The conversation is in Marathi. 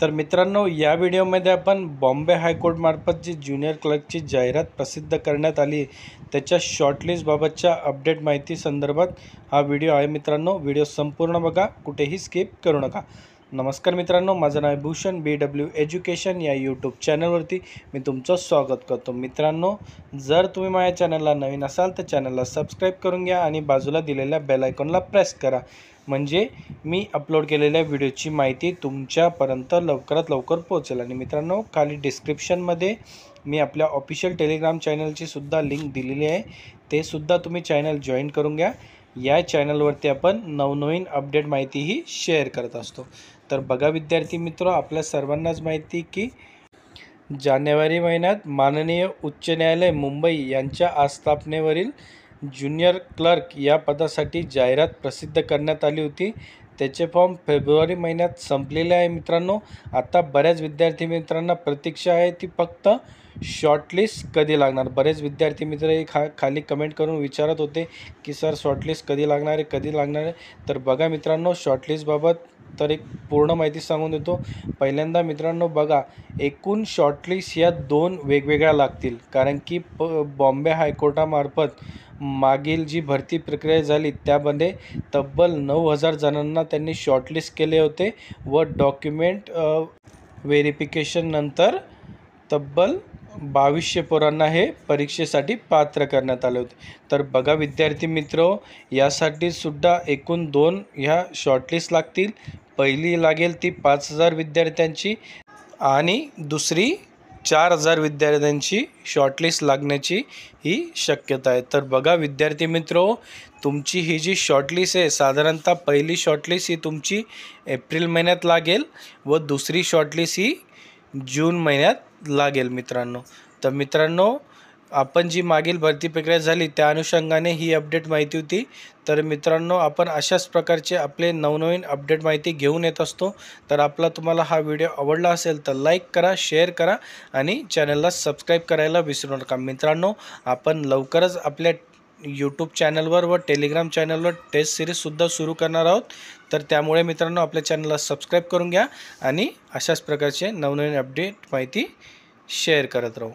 तर मित्रांनो, या व्हिडिओमध्ये आपण बॉम्बे हायकोर्ट मार्फत जी ज्युनियर क्लर्कची जाहिरात प्रसिद्ध करण्यात आली त्याच्या शॉर्टलिस्ट बाबतच्या अपडेट माहिती संदर्भात हा व्हिडिओ आहे मित्रांनो। व्हिडिओ संपूर्ण बघा, कुठेही स्किप करू नका। नमस्कार मित्रांनो, माझं नाव भूषण BW एज्युकेशन या यूट्यूब चॅनलवरती मी तुमचं स्वागत करतो। मित्रांनो, जर तुम्ही माझ्या चॅनलला नवीन असाल तर चॅनलला सबस्क्राइब करून घ्या आणि बाजूला दिलेल्या बेल आयकॉनला प्रेस करा, म्हणजे मी अपलोड केलेल्या व्हिडिओची माहिती तुमच्यापर्यंत लवकरात लवकर पोहोचेल। आणि मित्रांनो, खाली डिस्क्रिप्शनमध्ये मी आपल्या ऑफिशियल टेलिग्राम चॅनलची सुद्धा लिंक दिलेली आहे, ते सुद्धा तुम्ही चॅनल जॉईन करून घ्या। या चॅनलवरती आपण नवनवीन अपडेट माहितीही शेअर करत असतो। तर बघा विद्यार्थी मित्र, आपल्या सर्वांनाच माहिती की जानेवारी महिन्यात माननीय उच्च न्यायालय मुंबई यांच्या आस्थापनेवरील ज्युनियर क्लर्क या पदासाठी जाहिरात प्रसिद्ध करण्यात आली होती। त्याचे फॉर्म फेब्रुवारी महिन्यात संपलेले आहे मित्रांनो। आता बऱ्याच विद्यार्थी मित्रांना प्रतीक्षा आहे ती फक्त शॉर्टलिस्ट कधी लागणार। बरेच विद्यार्थी मित्र खाली कमेंट करून विचारत होते की सर शॉर्टलिस्ट कधी लागणार आहे। तर बघा मित्रांनो, शॉर्टलिस्ट बाबत तर एक पूर्ण माहिती सांगून देतो। पहिल्यांदा मित्रांनो बघा, एकूण शॉर्टलिस्ट या 2 वेगवेगळ्या लागतील, कारण की बॉम्बे हायकोर्टामार्फत मागील जी भरती प्रक्रिया झाली त्यामध्ये तब्बल 9000 जणांना त्यांनी शॉर्टलिस्ट केले होते व डॉक्युमेंट व्हेरिफिकेशन नंतर तब्बल 2200 पोरांना हे परीक्षेसाठी पात्र करण्यात आले होते। तर बघा विद्यार्थी मित्र, यासाठी सुद्धा एकूण 2 ह्या शॉर्टलिस्ट लागतील। पहिली लागेल ती 5000 विद्यार्थ्यांची आणि दुसरी 4000 विद्यार्थ्यांची शॉर्टलिस्ट लागण्याची ही शक्यता आहे। तर बघा विद्यार्थी मित्रो, तुमची ही जी शॉर्टलिस्ट आहे, साधारणतः पहिली शॉर्टलिस्ट ही तुमची एप्रिल महिन्यात लागेल व दुसरी शॉर्टलिस्ट ही जून महिन्यात लागेल मित्रांनो। तर मित्रांनो, आपण जी मागील भरती प्रक्रिया झाली त्या अनुषंगाने ही अपडेट माहिती होती। तर मित्रांनो, आपण अशाच प्रकारचे आपले नवनवीन अपडेट माहिती घेऊन येत असतो। तर तुम्हाला हा व्हिडिओ आवडला असेल तर लाईक करा, शेअर करा आणि चॅनलला सबस्क्राईब करायला विसरू नका। मित्रांनो, आपण लवकरच आपल्या यूट्यूब चॅनलवर व टेलिग्राम चॅनलवर टेस्ट सिरीजसुद्धा सुरू करणार आहोत। तर त्यामुळे मित्रांनो, आपल्या चॅनलला सबस्क्राईब करून घ्या आणि अशाच प्रकारचे नवनवीन अपडेट माहिती शेअर करत राहू।